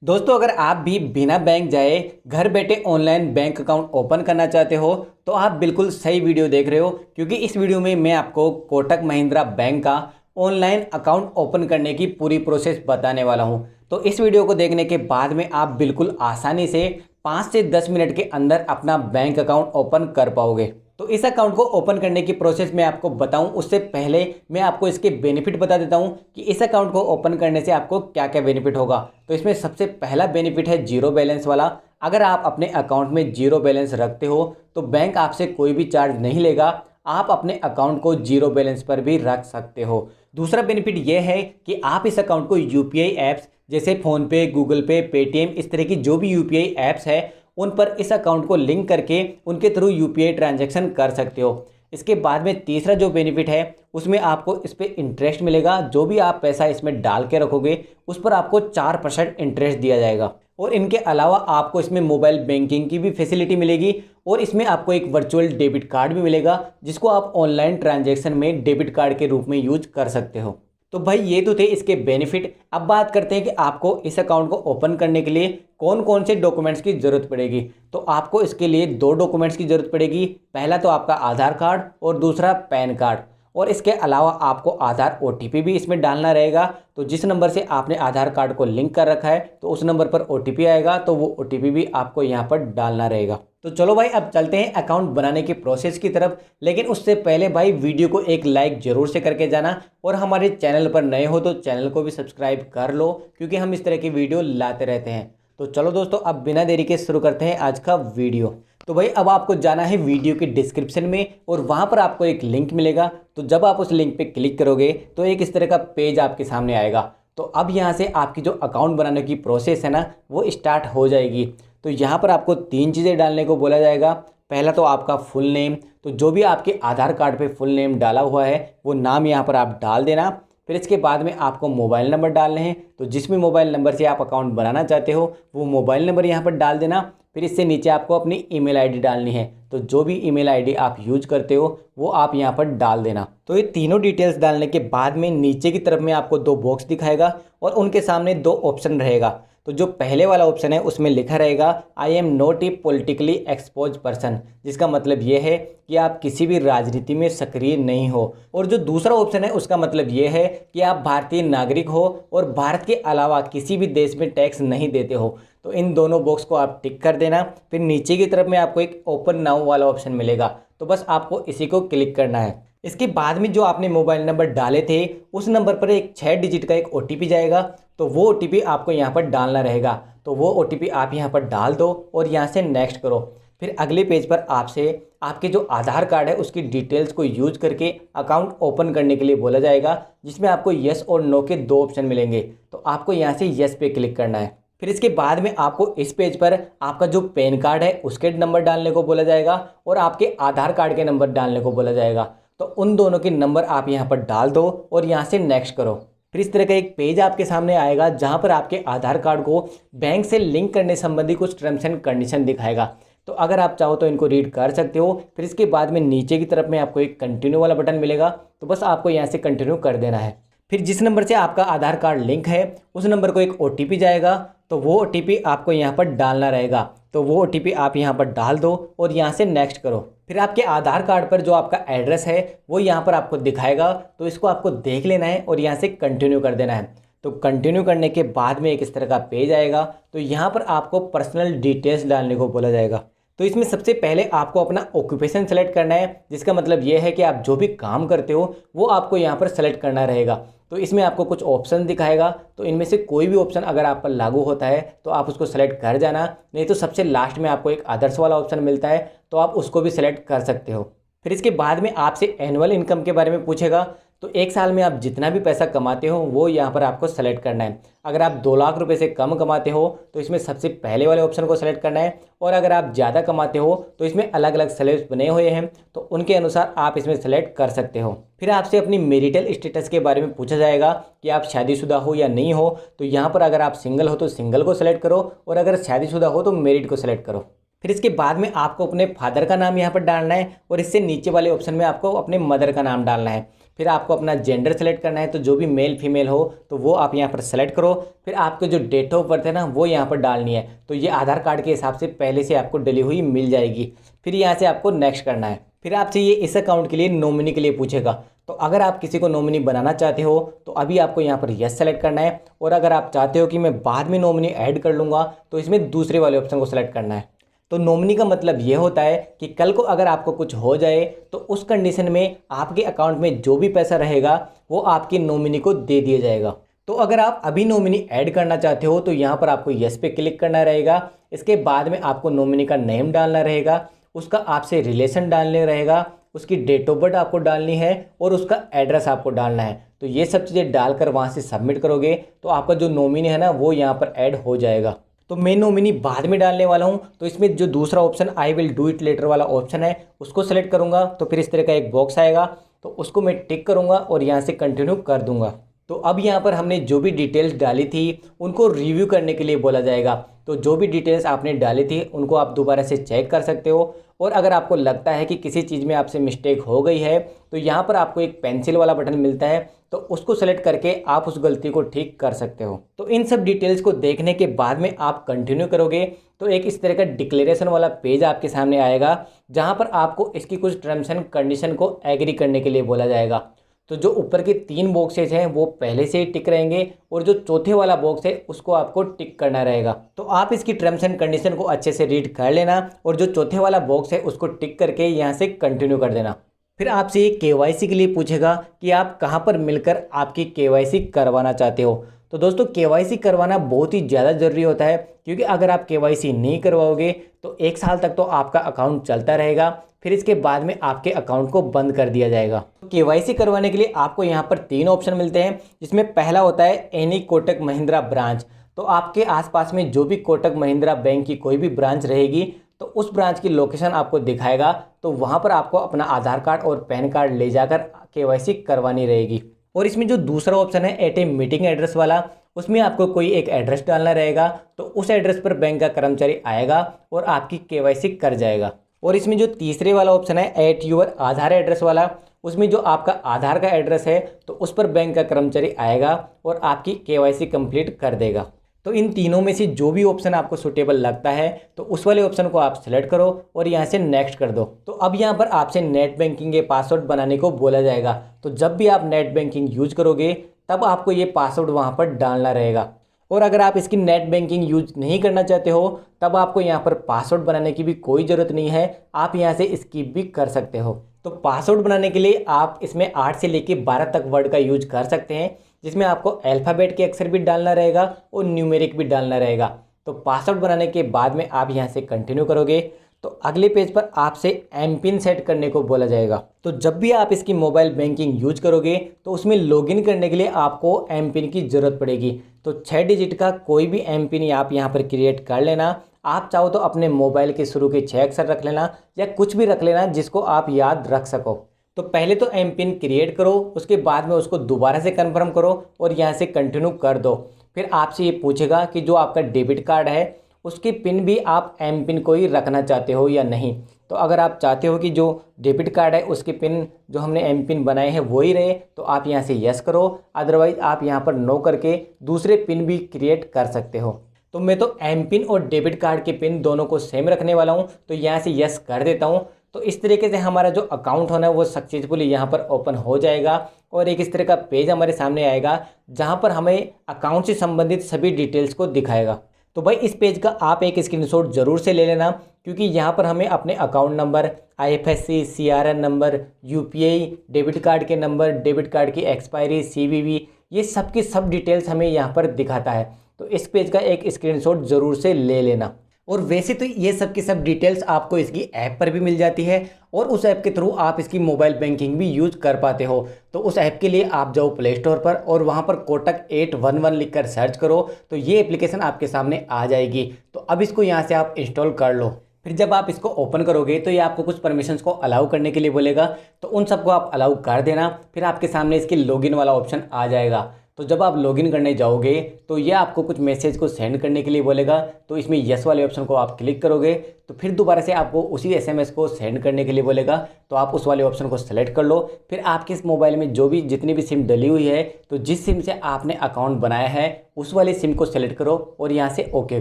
दोस्तों, अगर आप भी बिना बैंक जाए घर बैठे ऑनलाइन बैंक अकाउंट ओपन करना चाहते हो तो आप बिल्कुल सही वीडियो देख रहे हो, क्योंकि इस वीडियो में मैं आपको कोटक महिंद्रा बैंक का ऑनलाइन अकाउंट ओपन करने की पूरी प्रोसेस बताने वाला हूं। तो इस वीडियो को देखने के बाद में आप बिल्कुल आसानी से 5 से 10 मिनट के अंदर अपना बैंक अकाउंट ओपन कर पाओगे। तो इस अकाउंट को ओपन करने की प्रोसेस मैं आपको बताऊं उससे पहले मैं आपको इसके बेनिफिट बता देता हूं कि इस अकाउंट को ओपन करने से आपको क्या क्या बेनिफिट होगा। तो इसमें सबसे पहला बेनिफिट है जीरो बैलेंस वाला। अगर आप अपने अकाउंट में जीरो बैलेंस रखते हो तो बैंक आपसे कोई भी चार्ज नहीं लेगा। आप अपने अकाउंट को जीरो बैलेंस पर भी रख सकते हो। दूसरा बेनिफिट यह है कि आप इस अकाउंट को यूपीआई ऐप्स जैसे फ़ोनपे, गूगल पे, पेटीएम, इस तरह की जो भी यूपीआई ऐप्स है उन पर इस अकाउंट को लिंक करके उनके थ्रू यूपीआई ट्रांजैक्शन कर सकते हो। इसके बाद में तीसरा जो बेनिफिट है उसमें आपको इस पर इंटरेस्ट मिलेगा। जो भी आप पैसा इसमें डाल के रखोगे उस पर आपको 4% इंटरेस्ट दिया जाएगा। और इनके अलावा आपको इसमें मोबाइल बैंकिंग की भी फैसिलिटी मिलेगी और इसमें आपको एक वर्चुअल डेबिट कार्ड भी मिलेगा जिसको आप ऑनलाइन ट्रांजैक्शन में डेबिट कार्ड के रूप में यूज कर सकते हो। तो भाई ये तो थे इसके बेनिफिट। अब बात करते हैं कि आपको इस अकाउंट को ओपन करने के लिए कौन कौन से डॉक्यूमेंट्स की ज़रूरत पड़ेगी। तो आपको इसके लिए दो डॉक्यूमेंट्स की ज़रूरत पड़ेगी। पहला तो आपका आधार कार्ड और दूसरा पैन कार्ड। और इसके अलावा आपको आधार ओटीपी भी इसमें डालना रहेगा। तो जिस नंबर से आपने आधार कार्ड को लिंक कर रखा है तो उस नंबर पर ओटीपी आएगा, तो वो ओटीपी भी आपको यहाँ पर डालना रहेगा। तो चलो भाई, अब चलते हैं अकाउंट बनाने की प्रोसेस की तरफ। लेकिन उससे पहले भाई वीडियो को एक लाइक जरूर से करके जाना, और हमारे चैनल पर नए हो तो चैनल को भी सब्सक्राइब कर लो, क्योंकि हम इस तरह की वीडियो लाते रहते हैं। तो चलो दोस्तों, अब बिना देरी के शुरू करते हैं आज का वीडियो। तो भाई अब आपको जाना है वीडियो के डिस्क्रिप्शन में और वहाँ पर आपको एक लिंक मिलेगा। तो जब आप उस लिंक पे क्लिक करोगे तो एक इस तरह का पेज आपके सामने आएगा। तो अब यहाँ से आपकी जो अकाउंट बनाने की प्रोसेस है ना वो स्टार्ट हो जाएगी। तो यहाँ पर आपको तीन चीज़ें डालने को बोला जाएगा। पहला तो आपका फुल नेम, तो जो भी आपके आधार कार्ड पे फुल नेम डाला हुआ है वो नाम यहाँ पर आप डाल देना। फिर इसके बाद में आपको मोबाइल नंबर डालने हैं। तो जिस भी मोबाइल नंबर से आप अकाउंट बनाना चाहते हो वो मोबाइल नंबर यहाँ पर डाल देना। फिर इससे नीचे आपको अपनी ईमेल आईडी डालनी है। तो जो भी ईमेल आईडी आप यूज करते हो वो आप यहाँ पर डाल देना। तो ये तीनों डिटेल्स डालने के बाद में नीचे की तरफ में आपको दो बॉक्स दिखाएगा और उनके सामने दो ऑप्शन रहेगा। तो जो पहले वाला ऑप्शन है उसमें लिखा रहेगा I am not a politically expose person, जिसका मतलब ये है कि आप किसी भी राजनीति में सक्रिय नहीं हो। और जो दूसरा ऑप्शन है उसका मतलब ये है कि आप भारतीय नागरिक हो और भारत के अलावा किसी भी देश में टैक्स नहीं देते हो। तो इन दोनों बॉक्स को आप टिक कर देना। फिर नीचे की तरफ में आपको एक ओपन नाउ वाला ऑप्शन मिलेगा, तो बस आपको इसी को क्लिक करना है। इसके बाद में जो आपने मोबाइल नंबर डाले थे उस नंबर पर एक 6 डिजिट का एक ओटीपी जाएगा। तो वो ओटीपी आपको यहाँ पर डालना रहेगा। तो वो ओटीपी आप यहाँ पर डाल दो और यहाँ से नेक्स्ट करो। फिर अगले पेज पर आपसे आपके जो आधार कार्ड है उसकी डिटेल्स को यूज करके अकाउंट ओपन करने के लिए बोला जाएगा, जिसमें आपको येस और नो के दो ऑप्शन मिलेंगे। तो आपको यहाँ से येस पे क्लिक करना है। फिर इसके बाद में आपको इस पेज पर आपका जो पैन कार्ड है उसके नंबर डालने को बोला जाएगा और आपके आधार कार्ड के नंबर डालने को बोला जाएगा। तो उन दोनों के नंबर आप यहाँ पर डाल दो और यहाँ से नेक्स्ट करो। फिर इस तरह का एक पेज आपके सामने आएगा जहाँ पर आपके आधार कार्ड को बैंक से लिंक करने संबंधी कुछ टर्म्स एंड कंडीशन दिखाएगा। तो अगर आप चाहो तो इनको रीड कर सकते हो। फिर इसके बाद में नीचे की तरफ में आपको एक कंटिन्यू वाला बटन मिलेगा, तो बस आपको यहाँ से कंटिन्यू कर देना है। फिर जिस नंबर से आपका आधार कार्ड लिंक है उस नंबर को एक ओटीपी जाएगा। तो वो ओटीपी आपको यहाँ पर डालना रहेगा। तो वो ओटीपी आप यहाँ पर डाल दो और यहाँ से नेक्स्ट करो। फिर आपके आधार कार्ड पर जो आपका एड्रेस है वो यहाँ पर आपको दिखाएगा। तो इसको आपको देख लेना है और यहाँ से कंटिन्यू कर देना है। तो कंटिन्यू करने के बाद में एक इस तरह का पेज आएगा। तो यहाँ पर आपको पर्सनल डिटेल्स डालने को बोला जाएगा। तो इसमें सबसे पहले आपको अपना ऑक्यूपेशन सेलेक्ट करना है, जिसका मतलब ये है कि आप जो भी काम करते हो वो आपको यहाँ पर सेलेक्ट करना रहेगा। तो इसमें आपको कुछ ऑप्शन दिखाएगा। तो इनमें से कोई भी ऑप्शन अगर आप पर लागू होता है तो आप उसको सेलेक्ट कर जाना, नहीं तो सबसे लास्ट में आपको एक अदर्स वाला ऑप्शन मिलता है, तो आप उसको भी सिलेक्ट कर सकते हो। फिर इसके बाद में आपसे एनुअल इनकम के बारे में पूछेगा। तो एक साल में आप जितना भी पैसा कमाते हो वो यहाँ पर आपको सेलेक्ट करना है। अगर आप 2 लाख रुपए से कम कमाते हो तो इसमें सबसे पहले वाले ऑप्शन को सेलेक्ट करना है, और अगर आप ज़्यादा कमाते हो तो इसमें अलग अलग स्लैब्स बने हुए हैं, तो उनके अनुसार आप इसमें सेलेक्ट कर सकते हो। फिर आपसे अपनी मैरिटल स्टेटस के बारे में पूछा जाएगा कि आप शादीशुदा हो या नहीं हो। तो यहाँ पर अगर आप सिंगल हो तो सिंगल को सेलेक्ट करो, और अगर शादीशुदा हो तो मैरिड को सेलेक्ट करो। फिर इसके बाद में आपको अपने फादर का नाम यहाँ पर डालना है और इससे नीचे वाले ऑप्शन में आपको अपने मदर का नाम डालना है। फिर आपको अपना जेंडर सेलेक्ट करना है, तो जो भी मेल फीमेल हो तो वो आप यहाँ पर सेलेक्ट करो। फिर आपको जो डेट ऑफ बर्थ है ना वो यहाँ पर डालनी है, तो ये आधार कार्ड के हिसाब से पहले से आपको डली हुई मिल जाएगी। फिर यहाँ से आपको नेक्स्ट करना है। फिर आपसे ये इस अकाउंट के लिए नॉमिनी के लिए पूछेगा, तो अगर आप किसी को नॉमिनी बनाना चाहते हो तो अभी आपको यहाँ पर यस सेलेक्ट करना है, और अगर आप चाहते हो कि मैं बाद में नॉमिनी ऐड कर लूँगा तो इसमें दूसरे वाले ऑप्शन को सेलेक्ट करना है। तो नॉमिनी का मतलब ये होता है कि कल को अगर आपको कुछ हो जाए तो उस कंडीशन में आपके अकाउंट में जो भी पैसा रहेगा वो आपके नॉमिनी को दे दिया जाएगा। तो अगर आप अभी नॉमिनी ऐड करना चाहते हो तो यहाँ पर आपको यस पे क्लिक करना रहेगा। इसके बाद में आपको नॉमिनी का नेम डालना रहेगा, उसका आपसे रिलेशन डालने रहेगा, उसकी डेट ऑफ बर्थ आपको डालनी है और उसका एड्रेस आपको डालना है। तो ये सब चीज़ें डालकर वहाँ से सबमिट करोगे तो आपका जो नॉमिनी है ना वो यहाँ पर ऐड हो जाएगा। तो मैं नॉमिनी बाद में डालने वाला हूँ, तो इसमें जो दूसरा option I will do it later वाला ऑप्शन है उसको सेलेक्ट करूँगा। तो फिर इस तरह का एक बॉक्स आएगा, तो उसको मैं टिक करूँगा और यहाँ से कंटिन्यू कर दूँगा। तो अब यहाँ पर हमने जो भी डिटेल्स डाली थी उनको रिव्यू करने के लिए बोला जाएगा। तो जो भी डिटेल्स आपने डाली थी उनको आप दोबारा से चेक कर सकते हो, और अगर आपको लगता है कि किसी चीज़ में आपसे मिस्टेक हो गई है तो यहाँ पर आपको एक पेंसिल वाला बटन मिलता है, तो उसको सेलेक्ट करके आप उस गलती को ठीक कर सकते हो। तो इन सब डिटेल्स को देखने के बाद में आप कंटिन्यू करोगे तो एक इस तरह का डिक्लेरेशन वाला पेज आपके सामने आएगा, जहाँ पर आपको इसकी कुछ टर्म्स एंड कंडीशन को एग्री करने के लिए बोला जाएगा। तो जो ऊपर के 3 बॉक्सेज हैं वो पहले से ही टिक रहेंगे, और जो चौथे वाला बॉक्स है उसको आपको टिक करना रहेगा। तो आप इसकी टर्म्स एंड कंडीशन को अच्छे से रीड कर लेना, और जो चौथे वाला बॉक्स है उसको टिक करके यहाँ से कंटिन्यू कर देना। फिर आपसे ये केवाईसी के लिए पूछेगा कि आप कहाँ पर मिलकर आपकी केवाईसी करवाना चाहते हो। तो दोस्तों केवाईसी करवाना बहुत ही ज़्यादा ज़रूरी होता है, क्योंकि अगर आप केवाईसी नहीं करवाओगे तो 1 साल तक तो आपका अकाउंट चलता रहेगा, फिर इसके बाद में आपके अकाउंट को बंद कर दिया जाएगा। तो केवाईसी करवाने के लिए आपको यहाँ पर 3 ऑप्शन मिलते हैं, जिसमें पहला होता है एनी कोटक महिंद्रा ब्रांच। तो आपके आसपास में जो भी कोटक महिंद्रा बैंक की कोई भी ब्रांच रहेगी तो उस ब्रांच की लोकेशन आपको दिखाएगा, तो वहाँ पर आपको अपना आधार कार्ड और पैन कार्ड ले जाकर केवाईसी करवानी रहेगी। और इसमें जो दूसरा ऑप्शन है एट ए मीटिंग एड्रेस वाला, उसमें आपको कोई एक एड्रेस डालना रहेगा, तो उस एड्रेस पर बैंक का कर्मचारी आएगा और आपकी केवाईसी कर जाएगा। और इसमें जो तीसरे वाला ऑप्शन है एट योर आधार एड्रेस वाला, उसमें जो आपका आधार का एड्रेस है तो उस पर बैंक का कर्मचारी आएगा और आपकी केवाईसी कंप्लीट कर देगा। तो इन तीनों में से जो भी ऑप्शन आपको सूटेबल लगता है तो उस वाले ऑप्शन को आप सेलेक्ट करो और यहाँ से नेक्स्ट कर दो। तो अब यहाँ पर आपसे नेट बैंकिंग के पासवर्ड बनाने को बोला जाएगा। तो जब भी आप नेट बैंकिंग यूज करोगे तब आपको ये पासवर्ड वहाँ पर डालना रहेगा, और अगर आप इसकी नेट बैंकिंग यूज नहीं करना चाहते हो तब आपको यहाँ पर पासवर्ड बनाने की भी कोई ज़रूरत नहीं है, आप यहाँ से स्किप भी कर सकते हो। तो पासवर्ड बनाने के लिए आप इसमें 8 से लेकर 12 तक वर्ड का यूज कर सकते हैं, जिसमें आपको अल्फ़ाबेट के अक्षर भी डालना रहेगा और न्यूमेरिक भी डालना रहेगा। तो पासवर्ड बनाने के बाद में आप यहाँ से कंटिन्यू करोगे तो अगले पेज पर आपसे एम पिन सेट करने को बोला जाएगा। तो जब भी आप इसकी मोबाइल बैंकिंग यूज करोगे तो उसमें लॉगिन करने के लिए आपको एम पिन की ज़रूरत पड़ेगी। तो 6 डिजिट का कोई भी एम पिन आप यहाँ पर क्रिएट कर लेना। आप चाहो तो अपने मोबाइल के शुरू के 6 अक्षर रख लेना या कुछ भी रख लेना जिसको आप याद रख सको। तो पहले तो एम पिन क्रिएट करो, उसके बाद में उसको दोबारा से कंफर्म करो और यहाँ से कंटिन्यू कर दो। फिर आपसे ये पूछेगा कि जो आपका डेबिट कार्ड है उसकी पिन भी आप एम पिन को ही रखना चाहते हो या नहीं। तो अगर आप चाहते हो कि जो डेबिट कार्ड है उसकी पिन जो हमने एम पिन बनाए हैं वही रहे तो आप यहाँ से यस करो, अदरवाइज आप यहाँ पर नो करके दूसरे पिन भी क्रिएट कर सकते हो। तो मैं तो एम पिन और डेबिट कार्ड के पिन दोनों को सेम रखने वाला हूँ, तो यहाँ से यस कर देता हूँ। तो इस तरीके से हमारा जो अकाउंट होना है वो सक्सेसफुली यहाँ पर ओपन हो जाएगा और एक इस तरह का पेज हमारे सामने आएगा जहाँ पर हमें अकाउंट से संबंधित सभी डिटेल्स को दिखाएगा। तो भाई इस पेज का आप एक स्क्रीनशॉट ज़रूर से ले लेना, क्योंकि यहाँ पर हमें अपने account number, IFSC, CRN number, UPI, debit card के नंबर, डेबिट कार्ड की एक्सपायरी, CVV, ये सब की सब डिटेल्स हमें यहाँ पर दिखाता है। तो इस पेज का एक स्क्रीनशॉट ज़रूर से ले लेना। और वैसे तो ये सब की सब डिटेल्स आपको इसकी ऐप पर भी मिल जाती है और उस ऐप के थ्रू आप इसकी मोबाइल बैंकिंग भी यूज कर पाते हो। तो उस ऐप के लिए आप जाओ प्ले स्टोर पर और वहाँ पर कोटक 811 लिखकर सर्च करो तो ये एप्लीकेशन आपके सामने आ जाएगी। तो अब इसको यहाँ से आप इंस्टॉल कर लो। फिर जब आप इसको ओपन करोगे तो ये आपको कुछ परमिशंस को अलाउ करने के लिए बोलेगा, तो उन सबको आप अलाउ कर देना। फिर आपके सामने इसके लॉगिन वाला ऑप्शन आ जाएगा। तो जब आप लॉगिन करने जाओगे तो ये आपको कुछ मैसेज को सेंड करने के लिए बोलेगा। तो इसमें यस वाले ऑप्शन को आप क्लिक करोगे तो फिर दोबारा से आपको उसी एसएमएस को सेंड करने के लिए बोलेगा। तो आप उस वाले ऑप्शन को सेलेक्ट कर लो। फिर आपके इस मोबाइल में जो भी जितनी भी सिम डली हुई है, तो जिस सिम से आपने अकाउंट बनाया है उस वाली सिम को सेलेक्ट करो और यहाँ से ओके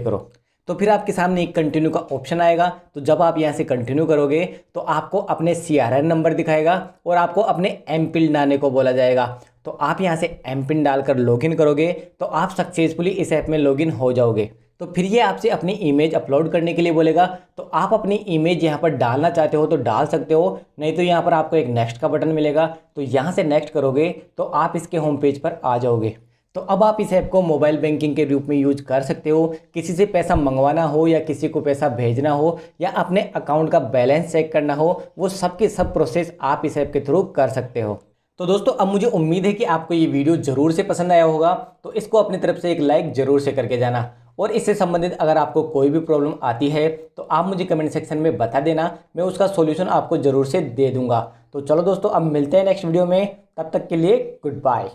करो। तो फिर आपके सामने एक कंटिन्यू का ऑप्शन आएगा। तो जब आप यहाँ से कंटिन्यू करोगे तो आपको अपने CRN नंबर दिखाएगा और आपको अपने एम पिन डालने को बोला जाएगा। तो आप यहाँ से एम पिन डालकर लॉगिन करोगे तो आप सक्सेसफुली इस ऐप में लॉगिन हो जाओगे। तो फिर ये आपसे अपनी इमेज अपलोड करने के लिए बोलेगा। तो आप अपनी इमेज यहाँ पर डालना चाहते हो तो डाल सकते हो, नहीं तो यहाँ पर आपको एक नेक्स्ट का बटन मिलेगा। तो यहाँ से नेक्स्ट करोगे तो आप इसके होम पेज पर आ जाओगे। तो अब आप इस ऐप को मोबाइल बैंकिंग के रूप में यूज कर सकते हो। किसी से पैसा मंगवाना हो या किसी को पैसा भेजना हो या अपने अकाउंट का बैलेंस चेक करना हो, वो सब के सब प्रोसेस आप इस ऐप के थ्रू कर सकते हो। तो दोस्तों अब मुझे उम्मीद है कि आपको ये वीडियो ज़रूर से पसंद आया होगा। तो इसको अपनी तरफ से एक लाइक ज़रूर से करके जाना। और इससे संबंधित अगर आपको कोई भी प्रॉब्लम आती है तो आप मुझे कमेंट सेक्शन में बता देना, मैं उसका सॉल्यूशन आपको ज़रूर से दे दूंगा। तो चलो दोस्तों अब मिलते हैं नेक्स्ट वीडियो में, तब तक के लिए गुड बाय।